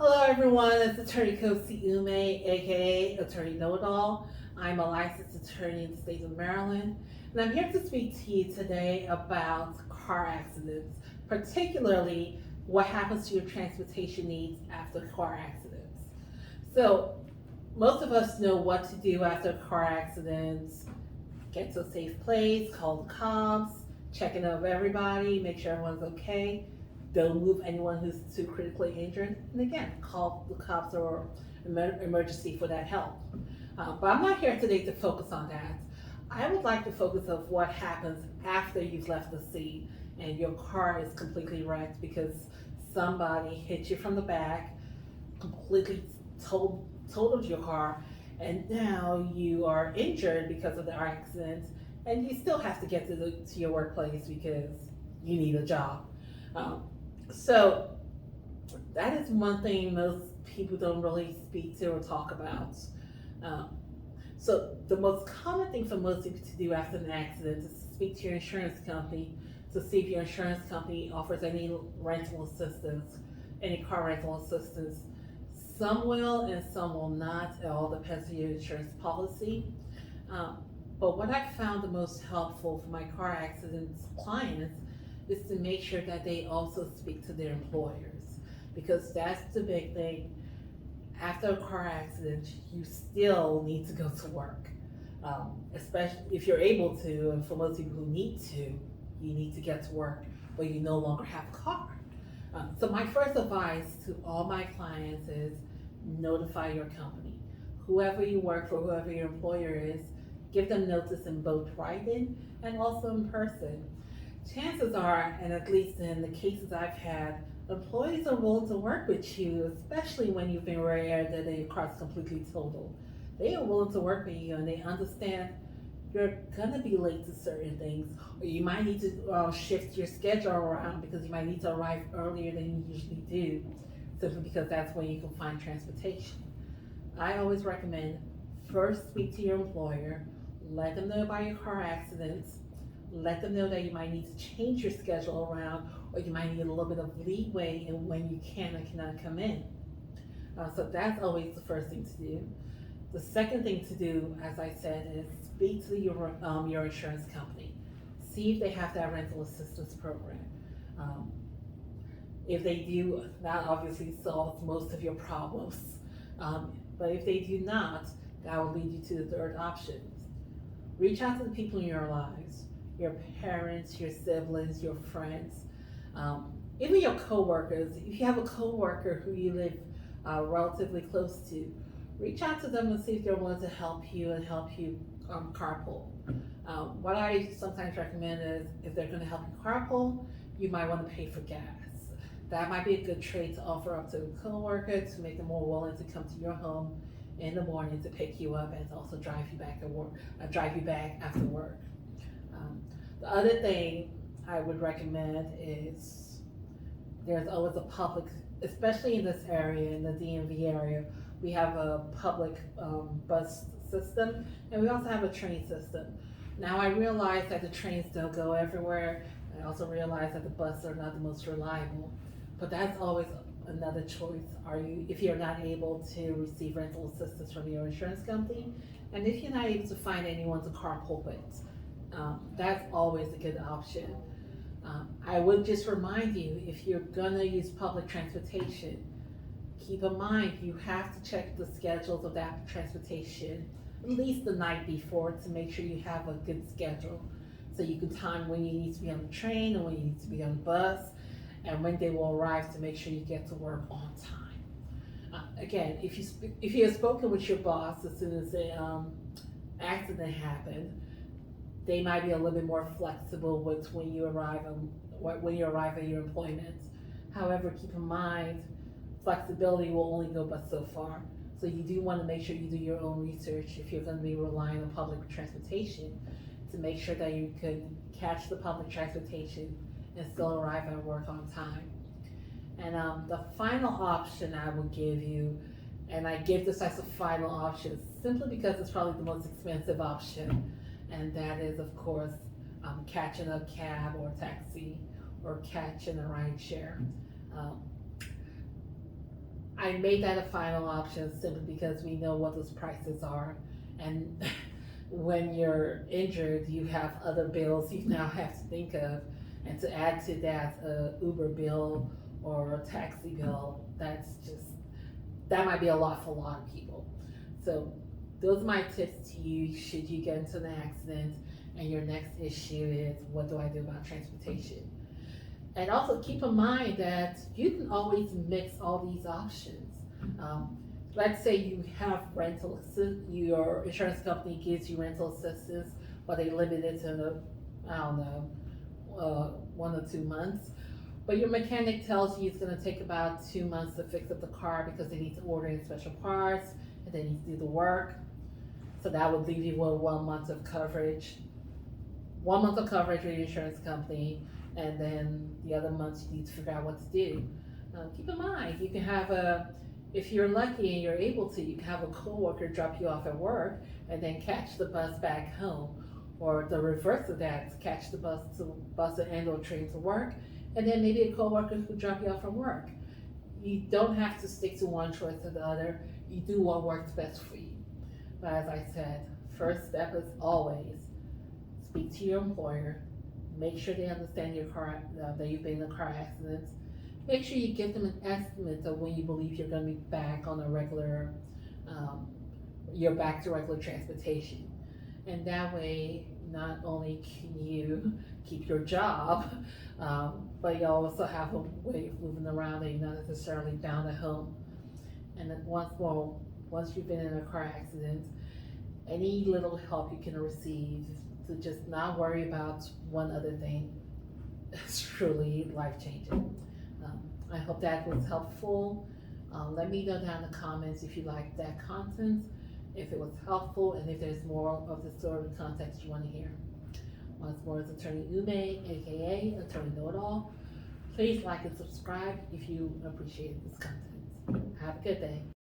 Hello, everyone. It's Attorney Kaosy Umeh, aka Attorney Know-It-All. I'm a licensed attorney in the state of Maryland, and I'm here to speak to you today about car accidents, particularly what happens to your transportation needs after car accidents. So, most of us know what to do after car accidents: get to a safe place, call the cops, checking of everybody, make sure everyone's okay. Don't move anyone who's too critically injured. And again, call the cops or emergency for that help. But I'm not here today to focus on that. I would like to focus on what happens after you've left the scene and your car is completely wrecked because somebody hit you from the back, completely totaled your car, and now you are injured because of the accident, and you still have to get to your workplace because you need a job. Um, so that is one thing most people don't really speak to or talk about. Um, so the most common thing for most people to do after an accident is to speak to your insurance company to see if your insurance company offers any rental assistance, any car rental assistance. Some will and some will not. It all depends on your insurance policy. Um, but what I found the most helpful for my car accidents clients is to make sure that they also speak to their employers, because that's the big thing. After a car accident, you still need to go to work, especially if you're able to. And for most people who need to, you need to get to work, but you no longer have a car. So my first advice to all my clients is notify your company. Whoever you work for, whoever your employer is, give them notice in both writing and also in person. Chances are, and at least in the cases I've had, employees are willing to work with you, especially when you've been rare that your car's completely totaled. They are willing to work with you and they understand you're gonna be late to certain things, or you might need to shift your schedule around because you might need to arrive earlier than you usually do, simply because that's when you can find transportation. I always recommend first speak to your employer, let them know about your car accidents, let them know that you might need to change your schedule around, or you might need a little bit of leeway in when you can and cannot come in. So that's always the first thing to do. The second thing to do, as I said, is speak to your insurance company. See if they have that rental assistance program. Um, if they do, that obviously solves most of your problems. But if they do not, that will lead you to the third option. Reach out to the people in your lives, your parents, your siblings, your friends, even your coworkers. If you have a coworker who you live relatively close to, reach out to them and see if they're willing to help you and help you carpool. What I sometimes recommend is if they're going to help you carpool, you might want to pay for gas. That might be a good trade to offer up to a coworker to make them more willing to come to your home in the morning to pick you up and to also drive you back at work, drive you back after work. The other thing I would recommend is there's always a public, especially in this area, in the DMV area, we have a public bus system, and we also have a train system. Now I realize that the trains don't go everywhere. I also realize that the buses are not the most reliable, but that's always another choice. If you're not able to receive rental assistance from your insurance company, and if you're not able to find anyone to carpool with, that's always a good option. I would just remind you, if you're gonna use public transportation, keep in mind you have to check the schedules of that transportation at least the night before to make sure you have a good schedule, so you can time when you need to be on the train and when you need to be on the bus and when they will arrive to make sure you get to work on time. Again, if you have spoken with your boss as soon as the accident happened, they might be a little bit more flexible with when you arrive at your employment. However, keep in mind, flexibility will only go but so far. So you do want to make sure you do your own research if you're going to be relying on public transportation, to make sure that you can catch the public transportation and still arrive at work on time. And the final option I will give you, and I give this as a final option simply because it's probably the most expensive option, and that is, of course, catching a cab or a taxi or catching a ride share. Um, I made that a final option simply because we know what those prices are. And when you're injured, you have other bills you now have to think of. And to add to that, a Uber bill or a taxi bill, that might be a lot for a lot of people. So those are my tips to you should you get into an accident and your next issue is what do I do about transportation? And also keep in mind that you can always mix all these options. Um, let's say you have rental assistance, your insurance company gives you rental assistance, but they limit it to, I don't know, 1 or 2 months. But your mechanic tells you it's going to take about 2 months to fix up the car because they need to order in special parts and they need to do the work. So that would leave you with 1 month of coverage. 1 month of coverage with your insurance company, and then the other months you need to figure out what to do. Keep in mind, you can have if you're lucky and you're able to, you can have a coworker drop you off at work and then catch the bus back home. Or the reverse of that, catch the bus and or train to work, and then maybe a coworker who drop you off from work. You don't have to stick to one choice or the other. You do what works best for you. But as I said, first step is always speak to your employer. Make sure they understand your car that you've been in a car accident. Make sure you give them an estimate of when you believe you're going to be back on a regular, you're back to regular transportation. And that way, not only can you keep your job, but you also have a way of moving around and you're not necessarily bound at home. And then once you've been in a car accident, any little help you can receive to just not worry about one other thing is truly life-changing. I hope that was helpful. Let me know down in the comments if you like that content, if it was helpful, and if there's more of the story context you want to hear. Once more, it's Attorney Umeh, aka Attorney Know-It-All. Please like and subscribe if you appreciate this content. Have a good day.